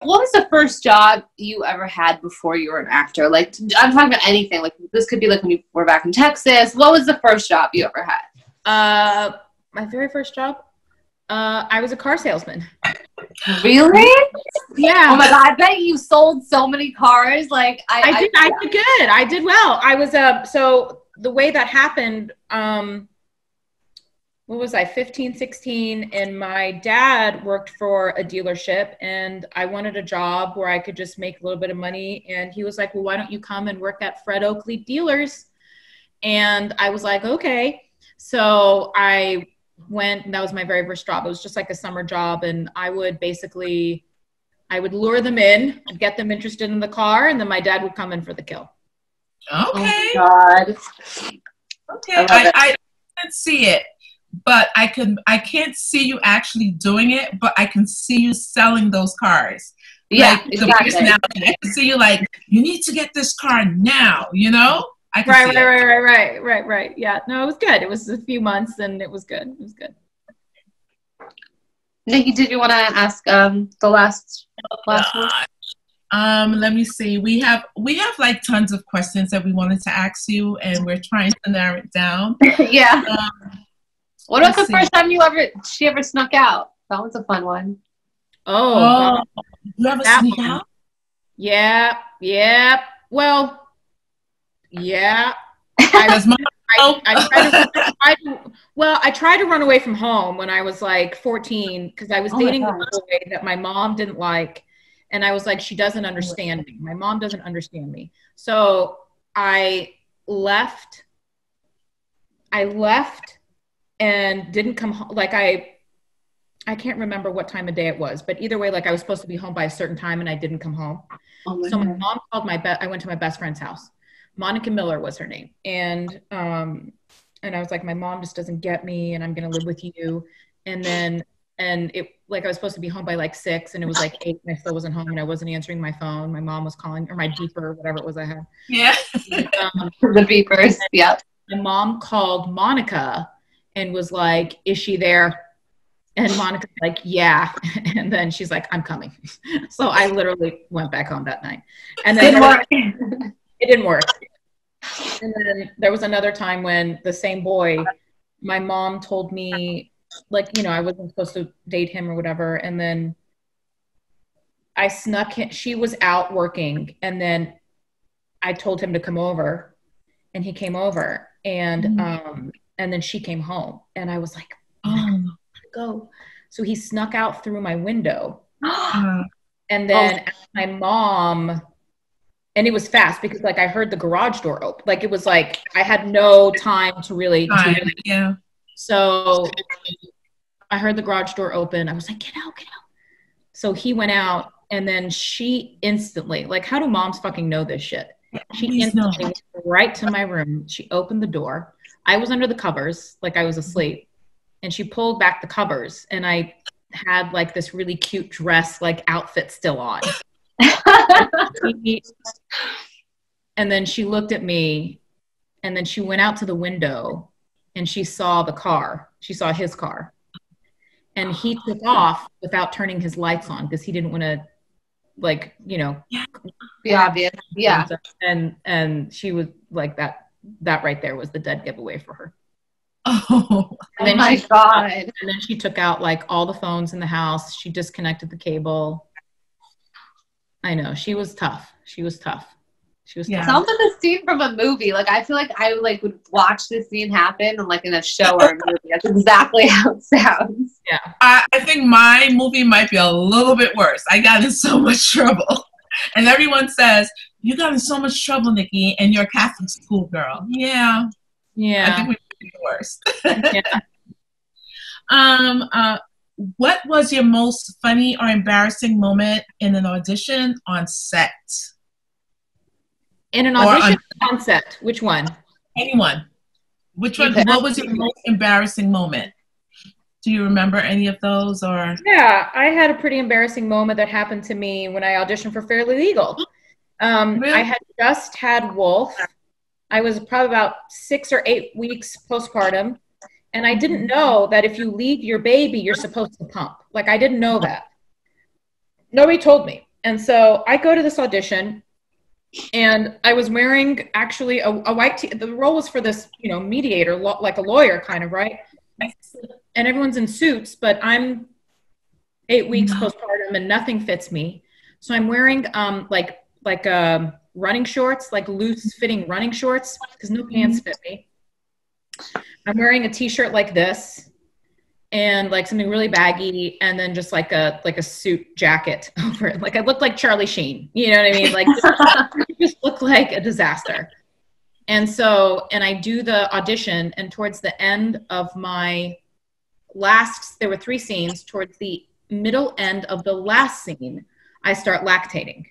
what was the first job you ever had before you were an actor? Like, I'm talking about anything. Like, this could be like when you were back in Texas. What was the first job you ever had? My very first job? I was a car salesman. Really? Yeah. Oh my God, I bet you sold so many cars. Like, I did good. I did well. I was, so the way that happened, what was I, 15, 16, and my dad worked for a dealership, and I wanted a job where I could just make a little bit of money. And he was like, well, why don't you come and work at Fred Oakley Dealers? And I was like, okay. So I went, and that was my very first job. It was just like a summer job. And I would lure them in, get them interested in the car, and then my dad would come in for the kill. Okay. Oh my God. Okay. I can't see it, but I can't see you actually doing it, but I can see you selling those cars. Yeah, like, exactly. I can see you like, you need to get this car now, you know? Right. Yeah. No, it was good. It was a few months and it was good. It was good. Nikki, did you want to ask the last one? Let me see. We have like tons of questions that we wanted to ask you, and we're trying to narrow it down. Yeah. What about the first time she ever snuck out? That was a fun one. Oh, you ever sneak out? Yeah. Well, yeah. I tried to run away from home when I was like 14 because I was dating a boy that my mom didn't like. And I was like, she doesn't understand me. My mom doesn't understand me. So I left and didn't come home. Like I can't remember what time of day it was, but either way, like I was supposed to be home by a certain time and I didn't come home. So my mom called I went to my best friend's house. Monica Miller was her name. And I was like, my mom just doesn't get me and I'm going to live with you. And it, like, I was supposed to be home by like 6 and it was like 8 and I still wasn't home and I wasn't answering my phone. My mom was calling, or my beeper, whatever it was I had. Yeah. And, the beepers. Yep. My mom called Monica and was like, is she there? And Monica's like, yeah. And then she's like, I'm coming. So I literally went back home that night. And then it didn't work. And then there was another time when the same boy, my mom told me, like, you know, I wasn't supposed to date him or whatever. And then I snuck him. She was out working. And then I told him to come over and he came over and then she came home and I was like, oh, go. So he snuck out through my window. And then my mom, and it was fast because like I heard the garage door open. Like it was like I had no time to really yeah. So I heard the garage door open. I was like, get out. So he went out and then she instantly, like, how do moms fucking know this shit? She instantly went right to my room. She opened the door. I was under the covers, like I was asleep. And she pulled back the covers and I had like this really cute dress, like outfit still on. And then she looked at me and then she went out to the window and she saw the car. She saw his car. And he took off without turning his lights on because he didn't want to, like, you know, be obvious. Yeah. And she was like, that right there was the dead giveaway for her. Oh my God. And then she took out like all the phones in the house. She disconnected the cable. I know. She was tough. Yeah. Sounds like a scene from a movie. Like I feel like I like would watch this scene happen like in a show or a movie. That's exactly how it sounds. Yeah. I think my movie might be a little bit worse. I got in so much trouble. And everyone says, you got in so much trouble, Nikki, and you're a Catholic school girl. Yeah. Yeah. I think we might be the worst. Yeah. What was your most funny or embarrassing moment in an audition on set? In an audition on set? Which one? Anyone. Which one? What was your most embarrassing moment? Do you remember any of those? Or yeah, I had a pretty embarrassing moment that happened to me when I auditioned for Fairly Legal. Really? I had just had Wolf. I was probably about 6 or 8 weeks postpartum. And I didn't know that if you leave your baby, you're supposed to pump. Like, I didn't know that. Nobody told me. And so I go to this audition, and I was wearing actually a white the role was for this, you know, mediator, like a lawyer kind of, right? And everyone's in suits, but I'm 8 weeks postpartum and nothing fits me. So I'm wearing like running shorts, like loose fitting running shorts, because no pants fit me. I'm wearing a t-shirt like this and like something really baggy, and then just like a suit jacket over it. Like I look like Charlie Sheen, you know what I mean? Like just look like a disaster. And so, and I do the audition, and towards the end of my there were 3 scenes. Towards the middle end of the last scene, I start lactating,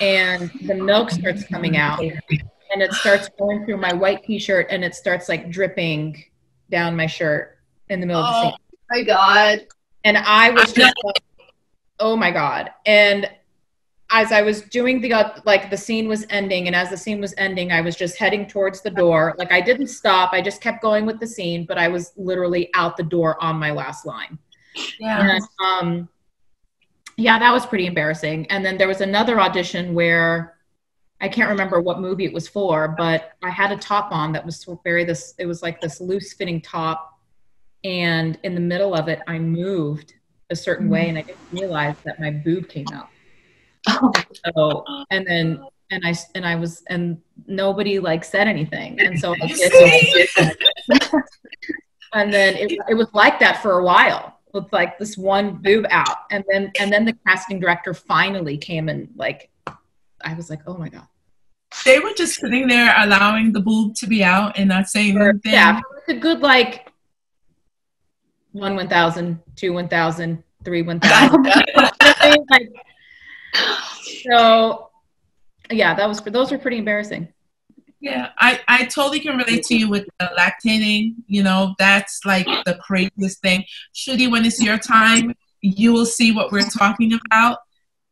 and the milk starts coming out, and it starts going through my white t-shirt, and it starts like dripping down my shirt in the middle of the scene. Oh my God. And I was just like, oh my God. And as I was doing the scene was ending, and as the scene was ending, I was just heading towards the door. Like I didn't stop. I just kept going with the scene, but I was literally out the door on my last line. Yeah. And, yeah, that was pretty embarrassing. And then there was another audition where I can't remember what movie it was for, but I had a top on that was it was like this loose fitting top. And in the middle of it, I moved a certain way, and I didn't realize that my boob came out. So, and nobody like said anything. And so I did. And then it was like that for a while, with like this one boob out. And then the casting director finally came, and like, I was like, oh my God. They were just sitting there allowing the boob to be out and not saying anything. Yeah, it's a good like 1 1,000, 2 1,000, 3 1,000. Like, so yeah, those were pretty embarrassing. Yeah, I totally can relate to you with the lactating. You know, that's like the craziest thing. Shudi, when it's your time, you will see what we're talking about.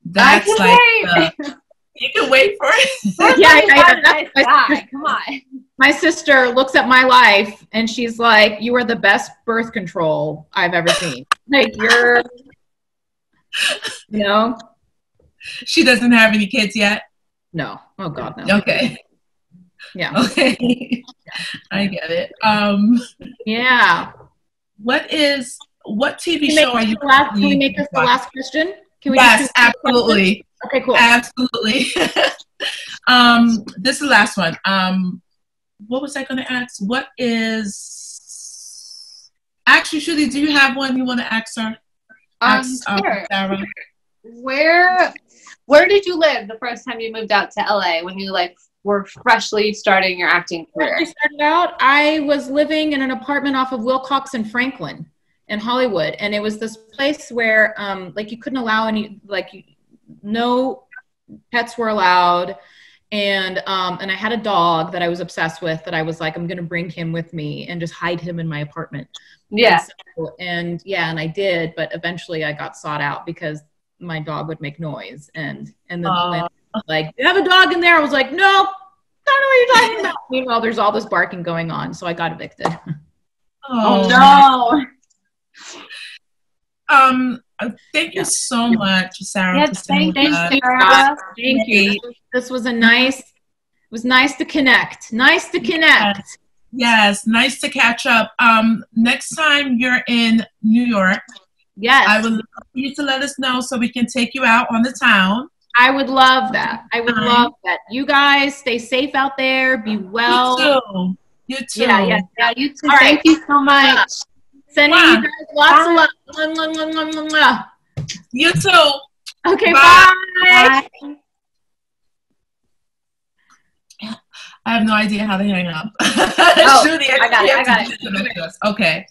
That's like you can wait for it. Yeah, come on. My sister looks at my life and she's like, "You are the best birth control I've ever seen." Like you're, you know. She doesn't have any kids yet? No. Oh God, no. Okay. Yeah. Okay. I get it. Yeah. What TV show are you? Can we make this the last question? Can we? Yes, absolutely. Okay, cool. Absolutely. This is the last one. What was I going to ask? What is actually, Shudi, do you have one you want to ask her? Sure. Sarah? Where did you live the first time you moved out to LA when you like were freshly starting your acting career? When I started out, I was living in an apartment off of Wilcox and Franklin in Hollywood, and it was this place where like you couldn't allow any no pets were allowed, and I had a dog that I was obsessed with that I was like, I'm gonna bring him with me and just hide him in my apartment. Yeah. And I did, but eventually I got sought out because my dog would make noise, and then like, you have a dog in there? I was like, no, I don't know what you're talking about. Meanwhile, there's all this barking going on, so I got evicted. Oh no. Thank you so much, Sarah. Yes, thank you, Sarah. Thank you. This was it was nice to connect. Nice to connect. Yes, nice to catch up. Next time you're in New York, yes, I would love for you to let us know so we can take you out on the town. I would love that. I would love that. You guys stay safe out there. Be well. You too. Yeah, you too. All Thank you so much. Sending you guys lots of love. You too. Okay, bye. Bye. I have no idea how to hang up. Oh, I got it. Okay.